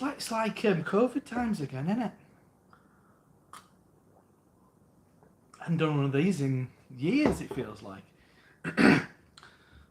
It's like COVID times again, isn't it? I haven't done one of these in years. It feels like.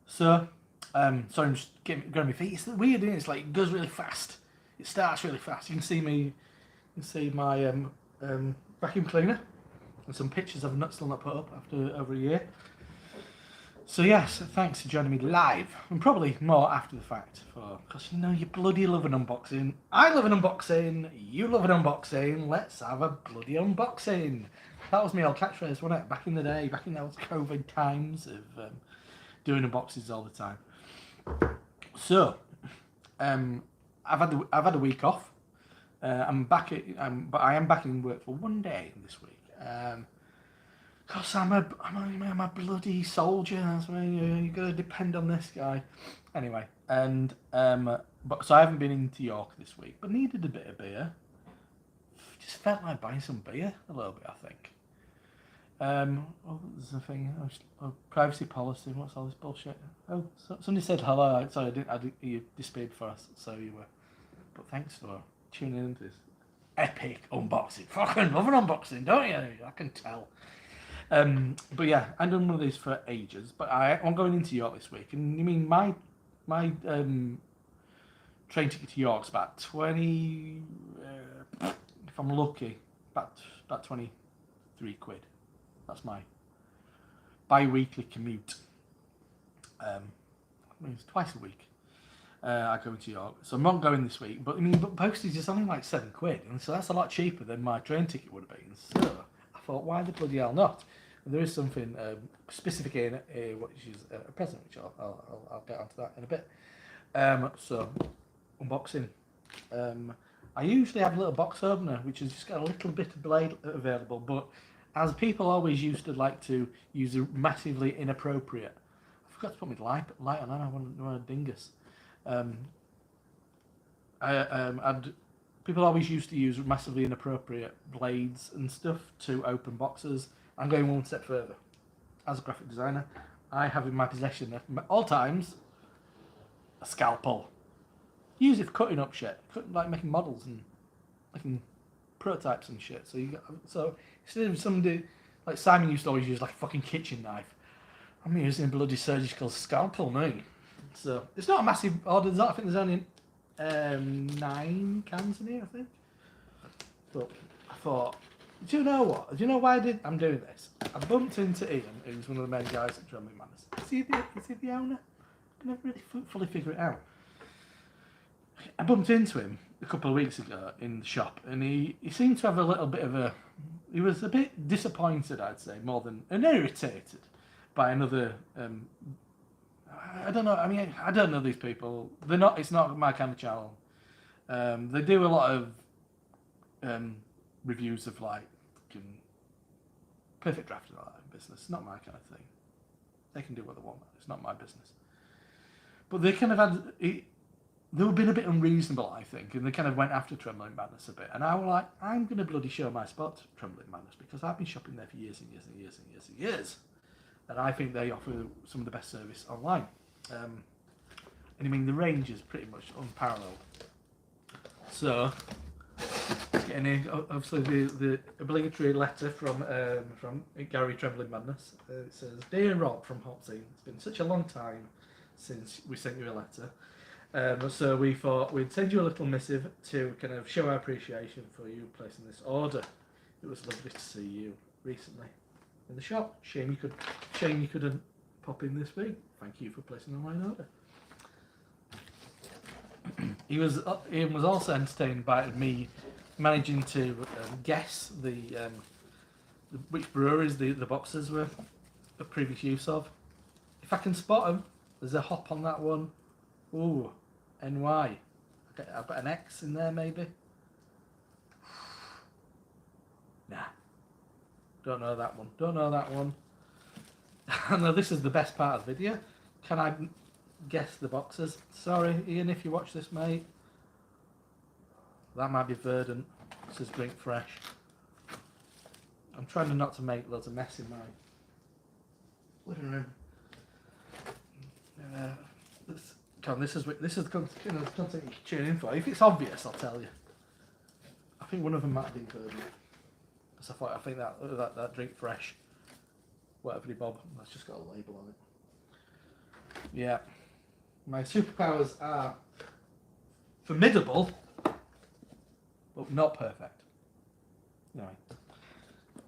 So, sorry, I'm just getting going my feet. It's weird, isn't it? It's like it goes really fast. It starts really fast. You can see me. You can see my vacuum cleaner and some pictures I've still not put up after over a year. So yes, thanks for joining me live, and probably more after the fact, because you know you bloody love an unboxing. I love an unboxing. You love an unboxing. Let's have a bloody unboxing. That was my old catchphrase, wasn't it? Back in the day, back in those COVID times of doing unboxings all the time. So, I've had a week off. I'm back but I am back in work for one day this week. Cause I'm a bloody soldier. That's why you gotta depend on this guy. Anyway, and but so I haven't been into York this week, but needed a bit of beer. Just felt like buying some beer a little bit, I think. Oh, there's a thing. Privacy policy. What's all this bullshit? Oh, somebody said hello. Sorry, I didn't. You disappeared for us, so you were. But thanks for tuning into this epic unboxing. Fucking love an unboxing, don't you? I can tell. But yeah, I've done one of these for ages. But I'm going into York this week, and you mean my train ticket to York's about 20. If I'm lucky, about 23 quid. That's my bi-weekly commute. I mean, it's twice a week. I go to York, so I'm not going this week. But I mean, postage is only like 7 quid, and so that's a lot cheaper than my train ticket would have been. So I thought, why the bloody hell not? And there is something specific in which is a present, which I'll get onto that in a bit. So unboxing. I usually have a little box opener, which has just got a little bit of blade available, but as people always used to like to use a massively inappropriate. I forgot to put my light on. I want a dingus. People always used to use massively inappropriate blades and stuff to open boxes. I'm going one step further. As a graphic designer, I have in my possession at all times a scalpel. Use it for cutting up shit, like making models and making prototypes and shit. So instead of somebody like Simon used to always use like a fucking kitchen knife, I'm using a bloody surgical scalpel, mate. So it's not a massive order. I think there's only 9 cans in here, I think. But I thought, do you know what? Do you know why I'm doing this? I bumped into Ian, who's one of the main guys at Trembling Madness. Is he the owner? I never really fully figure it out. I bumped into him a couple of weeks ago in the shop, and he seemed to have a little bit of a. He was a bit disappointed, I'd say, more than and irritated by another. I don't know. I mean, I don't know these people. They're not. It's not my kind of channel. They do a lot of reviews of like perfect draft and all that in business. It's not my kind of thing. They can do what they want. It's not my business. But they kind of had. They were being a bit unreasonable, I think, and they kind of went after Trembling Madness a bit. And I was like, I'm going to bloody show my spot to Trembling Madness because I've been shopping there for years and years and years and years and years. And I think they offer some of the best service online. And I mean, the range is pretty much unparalleled. So, getting obviously the obligatory letter from Gary Trembling Madness. It says, "Dear Rob from Hot Scene, it's been such a long time since we sent you a letter. So we thought we'd send you a little missive to kind of show our appreciation for you placing this order. It was lovely to see you recently in the shop. Shame you couldn't pop in this week. Thank you for placing an online order." Ian was also entertained by me managing to guess which breweries the boxes were of previous use of. If I can spot them, there's a hop on that one. Ooh, NY. Okay, I'll put an X in there maybe. Nah. Don't know that one. I know this is the best part of the video. Can I guess the boxes? Sorry, Ian, if you watch this, mate. That might be Verdant. This is Drink Fresh. I'm trying not to make loads of mess in my living room. Come on, this is the content you can tune in for. If it's obvious, I'll tell you. I think one of them might have been Kirby. Because I think that drink fresh, whatever the bob, that's just got a label on it. Yeah. My superpowers are formidable, but not perfect.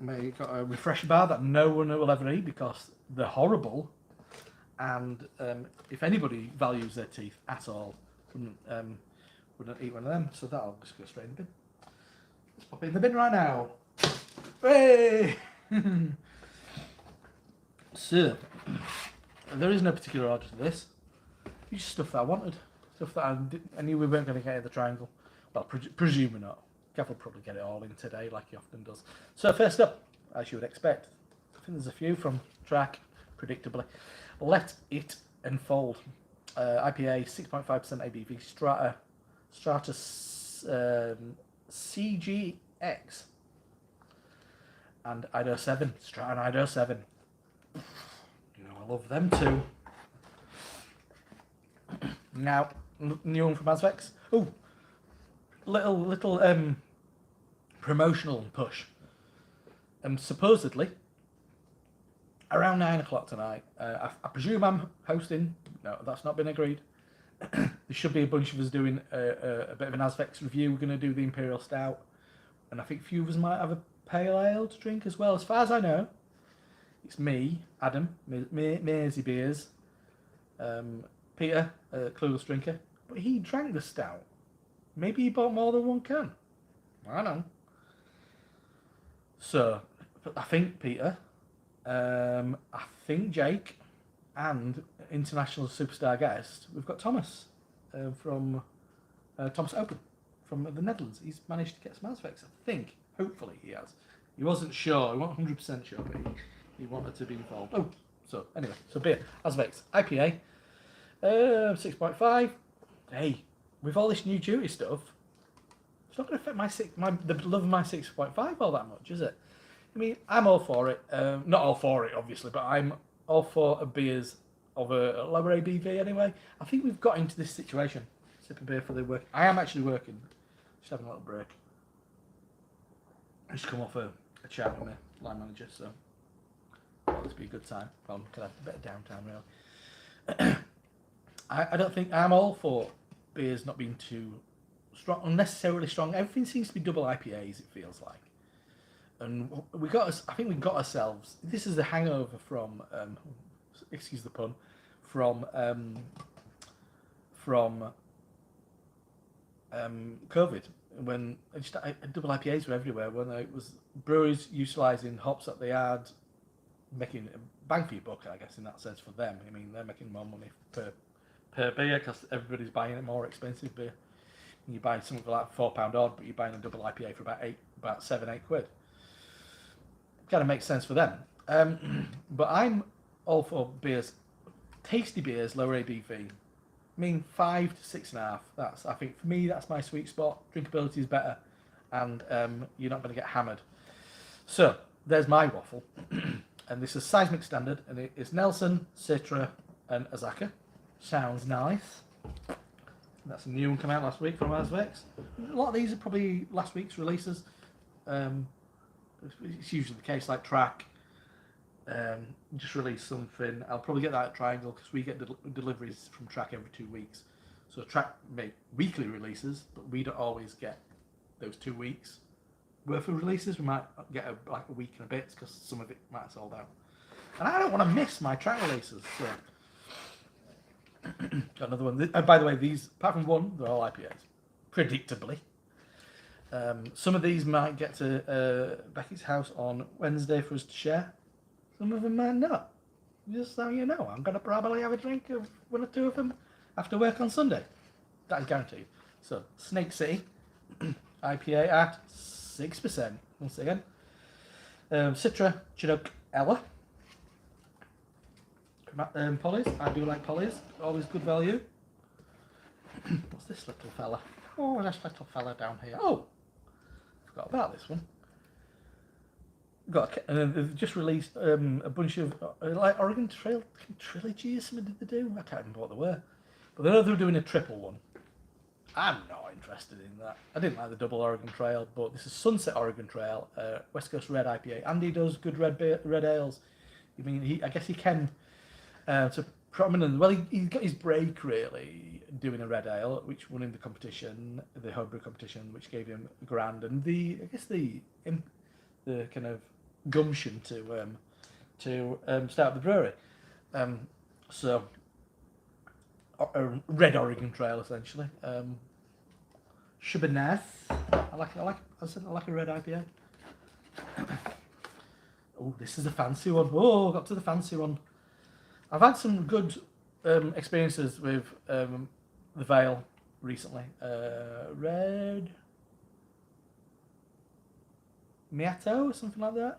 Anyway, got a refresher bar that no one will ever eat because they're horrible, and if anybody values their teeth at all, wouldn't eat one of them. So that'll just go straight in the bin. Let's pop it in the bin right now. Hey! So, there is no particular order to this. It's just stuff that I wanted. Stuff that I knew we weren't going to get in the triangle. Well, presuming not. Gav will probably get it all in today, like he often does. So, first up, as you would expect, I think there's a few from Track, predictably. Let It Unfold. IPA, 6.5% ABV, Strata CGX. And Ido 7, Strata and Ido 7. You know, I love them too. Now, new one from Asvex. Oh, little promotional push. Supposedly, around 9 o'clock tonight, I presume I'm hosting. No, that's not been agreed. There should be a bunch of us doing a bit of an Asvex review. We're going to do the Imperial Stout. And I think a few of us might have a pale ale to drink as well. As far as I know, it's me, Adam, Maisie Beers, Peter, clueless drinker. But he drank the stout. Maybe he bought more than one can. I don't know. So, I think Peter, I think Jake, and international superstar guest, we've got Thomas from Thomas Open from the Netherlands. He's managed to get some Asvex, I think. Hopefully he has. He wasn't sure, he wasn't 100% sure, but he wanted to be involved. Oh, so anyway, so beer, Asvex, IPA, 6.5. Hey, with all this new duty stuff, it's not going to affect the love of my 6.5 all that much, is it? I mean, I'm all for it. Not all for it, obviously, but I'm all for beers of a lower ABV anyway. I think we've got into this situation. Sipping beer for the work. I am actually working. Just having a little break. I just come off a chat with my line manager, so well, this be a good time. Well, can have a bit of downtime, really. I don't think I'm all for beers not being too strong, unnecessarily strong. Everything seems to be double IPAs, it feels like. And I think we got ourselves. This is the hangover from, excuse the pun, from COVID, when double IPAs were everywhere. When it was breweries utilising hops that they had, making a bang for your buck, I guess, in that sense for them. I mean, they're making more money per beer because everybody's buying a more expensive beer. You buy something for like £4 odd, but you're buying a double IPA for about 7-8 quid. Kind of makes sense for them. But I'm all for beers, tasty beers, lower ABV. I mean, 5 to 6.5. I think for me, that's my sweet spot. Drinkability is better, and you're not going to get hammered. So there's my waffle, and this is Seismic Standard, and it is Nelson, Citra, and Azaka. Sounds nice. That's a new one come out last week from Asvex. A lot of these are probably last week's releases. It's usually the case, like Track. Just release something. I'll probably get that at Triangle because we get deliveries from Track every 2 weeks. So Track make weekly releases, but we don't always get those 2 weeks worth of releases. We might get a week and a bit because some of it might have sold out. And I don't want to miss my Track releases. So got another one. By the way, these, apart from one, they're all IPAs, predictably. Some of these might get to Becky's house on Wednesday for us to share. Some of them might not. Just so you know, I'm going to probably have a drink of 1 or 2 of them after work on Sunday. That is guaranteed. So, Snake City, IPA at 6%. Once again. Citra, Chinook, Ella. Pollies. I do like Pollies. Always good value. What's this little fella? Oh, this little fella down here. Oh, forgot about this one. They've just released a bunch of like Oregon Trail Trilogy or something. Did they do? I can't remember what they were. But they know they're doing a triple one. I'm not interested in that. I didn't like the double Oregon Trail, but this is Sunset Oregon Trail, West Coast Red IPA. Andy does good red ales. I mean, I guess he can. To prominent. Well, he got his break really doing a red ale, which won him the competition, the homebrew competition, which gave him a grand, and the kind of gumption to start the brewery. So a red Oregon Trail essentially. Shaberneth. I like a red IPA. Oh, this is a fancy one. Oh, got to the fancy one. I've had some good experiences with the Vale recently. Red Miato or something like that.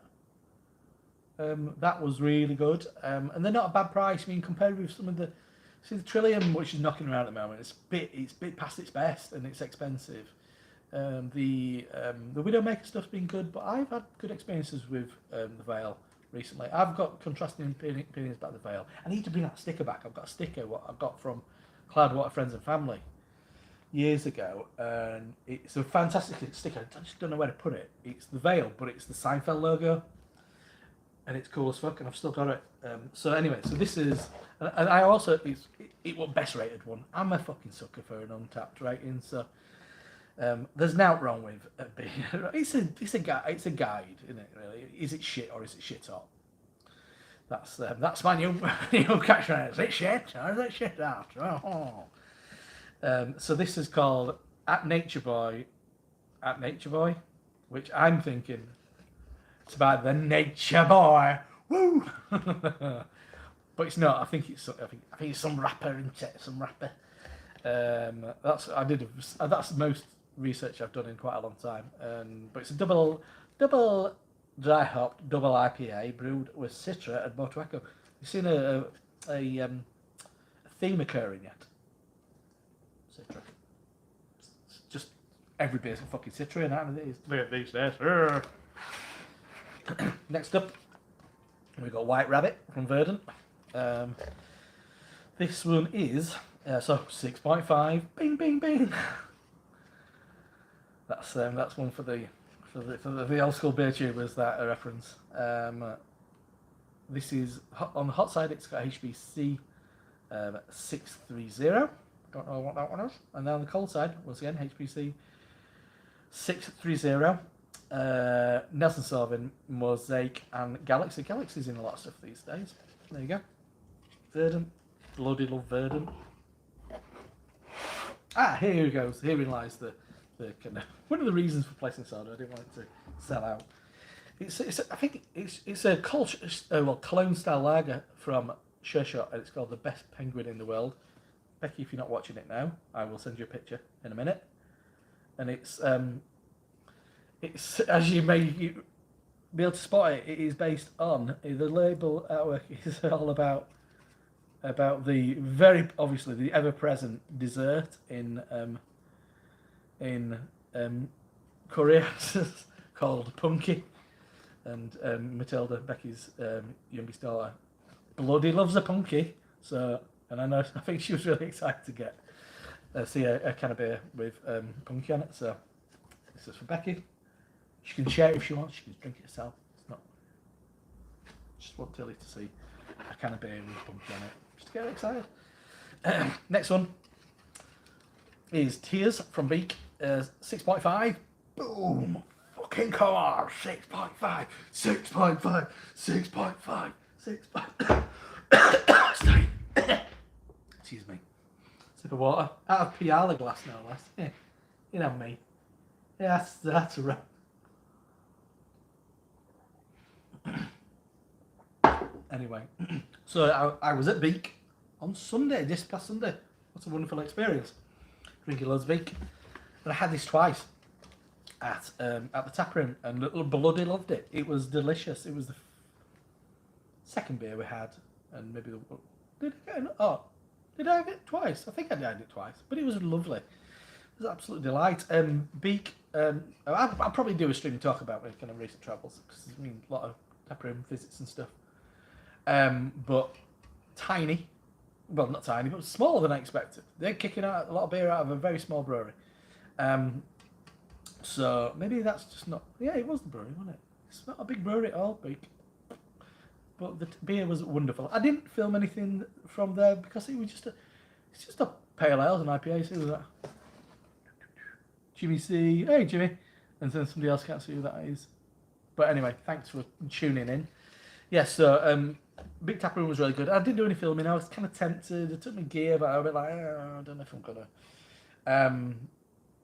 That was really good, and they're not a bad price. I mean, compared with some of the Trillium, which is knocking around at the moment, it's bit past its best and it's expensive. The Widowmaker stuff's been good, but I've had good experiences with the Vale recently. I've got contrasting opinions about the Vale. I need to bring that sticker back. I've got a sticker what I got from Cloudwater Friends and Family years ago, and it's a fantastic sticker. I just don't know where to put it. It's the Vale, but it's the Seinfeld logo, and it's cool as fuck, and I've still got it. So anyway, so this is, and I also, it was best rated one. I'm a fucking sucker for an Untapped rating, so there's nothing wrong with being. It's a guide, isn't it? Really, is it shit or is it shit hot? That's my new catchphrase. Is it shit or is it shit hot? So this is called At Nature Boy, which I'm thinking it's about the Nature Boy. Woo! But it's not. I think it's some rapper, isn't it? Some rapper. That's the most research I've done in quite a long time. But it's a double dry hopped double IPA brewed with Citra and Moto Echo. You seen a theme occurring yet? Citra. It's just every beer's a fucking Citra in that these days. Next up, we've got White Rabbit from Verdant. This one is 6.5. Bing, bing, bing. That's one for the old school beer tubers, that a reference. This is on the hot side. It's got HBC 630. Don't know what that one is. And then on the cold side, once again, HBC 630. Nelson Sauvin, Mosaic, and Galaxy. Galaxy's in a lot of stuff these days. There you go. Verdant. Bloody love Verdant. Here he goes. Herein lies the kind of one of the reasons for placing soda. I didn't want it to sell out. I think it's a Cologne style lager from Sure Shot, and it's called The Best Penguin in the World. Becky, if you're not watching it now, I will send you a picture in a minute. And it's as you may be able to spot it. It is based on the label artwork is all about the very obviously the ever present dessert in Korea called Punky, and Matilda, Becky's youngest daughter, bloody loves a Punky. So, and I think she was really excited to get see a can of beer with Punky on it. So this is for Becky. She can share it if she wants. She can drink it herself. It's not. Just want Tilly to see a can of beer with Punky on it, just to get her excited. Next one is Tears from Beak. 6.5. Boom! Fucking come on! 6.5. 6.5. 6.5. 6.5. Sorry. Excuse me. Sip of water. Out of Piala glass, no less. Yeah. You know me. Yeah, that's a wrap. Anyway, so I was at Beak on Sunday, this past Sunday. What a wonderful experience. Drinking loads of Beak. And I had this twice at the tap room, and bloody loved it. It was delicious. It was the second beer we had, and maybe did I have it twice? I think I had it twice, but it was lovely. It was an absolute delight. Beak. I'll probably do a stream and talk about my kind of recent travels, because I mean a lot of tap room visits and stuff. But tiny, Well, not tiny, but smaller than I expected. They're kicking out a lot of beer out of a very small brewery. So maybe that's just not. Yeah, it was the brewery, wasn't it? It's not a big brewery at all, big. But the beer was wonderful. I didn't film anything from there because it was it's just a pale ale and IPA. See who that? Jimmy C. Hey, Jimmy. And then somebody else can't see who that is. But anyway, thanks for tuning in. Yes, so Big Tap Room was really good. I didn't do any filming. I was kind of tempted. It took me gear, but I was a bit like, I don't know if I'm gonna.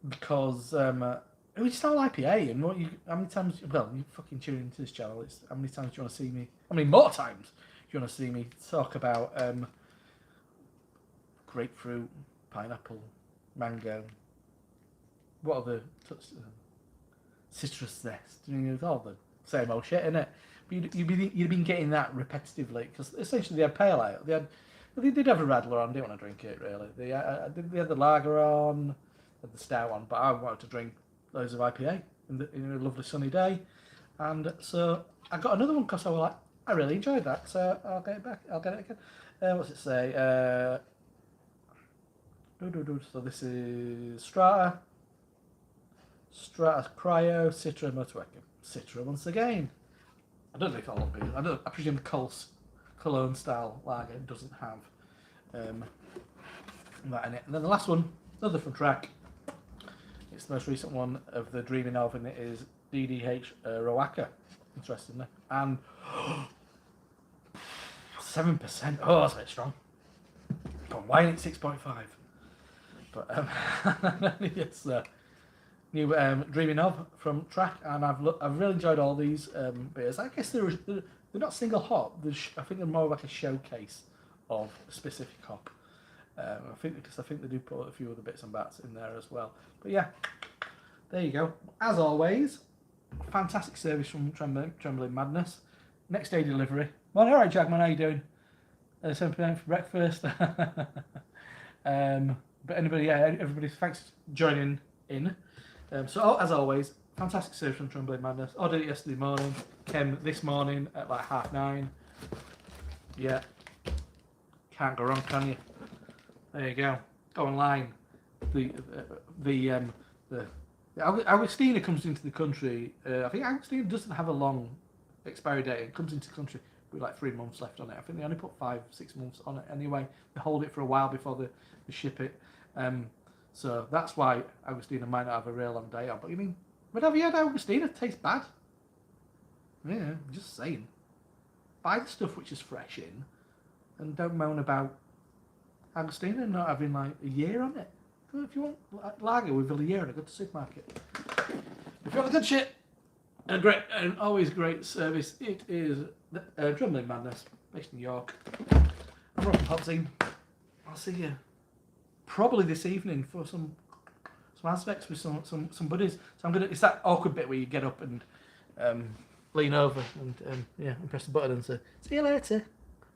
Because it was just all IPA, and how many times? Well, you fucking tune into this channel. It's how many times do you want to see me? How many more times do you want to see me talk about grapefruit, pineapple, mango? What other citrus zest? It's all the same old shit, isn't it? But you'd been getting that repetitively because essentially they had pale ale. They did have a Radler on. I didn't want to drink it really. They had the lager on, had the stout on, but I wanted to drink loads of IPA in a lovely sunny day, and so I got another one because I was like, I really enjoyed that, so I'll get it back. I'll get it again. What's it say? So this is Strata Cryo, Citra, Motorway. Citra once again. I don't know if I'll look good. I presume Cologne style lager doesn't have that in it. And then the last one, another from Track. It's the most recent one of the Dreaming of, and it is DDH Roaka, interestingly. And 7%. Oh, that's a bit strong. Why ain't it 6.5? But it's new Dreaming of from Track, and I've really enjoyed all these beers. I guess they're not single hop. I think they're more like a showcase of a specific hop. I think they do put a few other bits and bats in there as well. But yeah, there you go. As always, fantastic service from Trembling Madness. Next day delivery. Well, all right, Jagman, how you doing? 7 p.m. for breakfast. But everybody, thanks for joining in. So as always, fantastic service from Trembling Madness. Ordered it yesterday morning. Came this morning at like 9:30. Yeah, can't go wrong, can you? There you go. Go online. The Agostina comes into the country. I think Agostina doesn't have a long expiry date. It comes into the country with like 3 months left on it. I think they only put 5-6 months on it anyway. They hold it for a while before they ship it. So that's why Agostina might not have a real long day on. But you mean, but have you had Agostina? It tastes bad. Yeah, I'm just saying. Buy the stuff which is fresh in, and don't moan about Agostina not having like a year on it. If you want lager with a year, go to the supermarket. If you want the good shit and always great service, it is Trembling Madness, based in York. I'm Rob Popsy. I'll see you probably this evening for some aspects with some buddies. So it's that awkward bit where you get up and lean over and and press the button and say, see you later.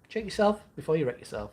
Check yourself before you wreck yourself.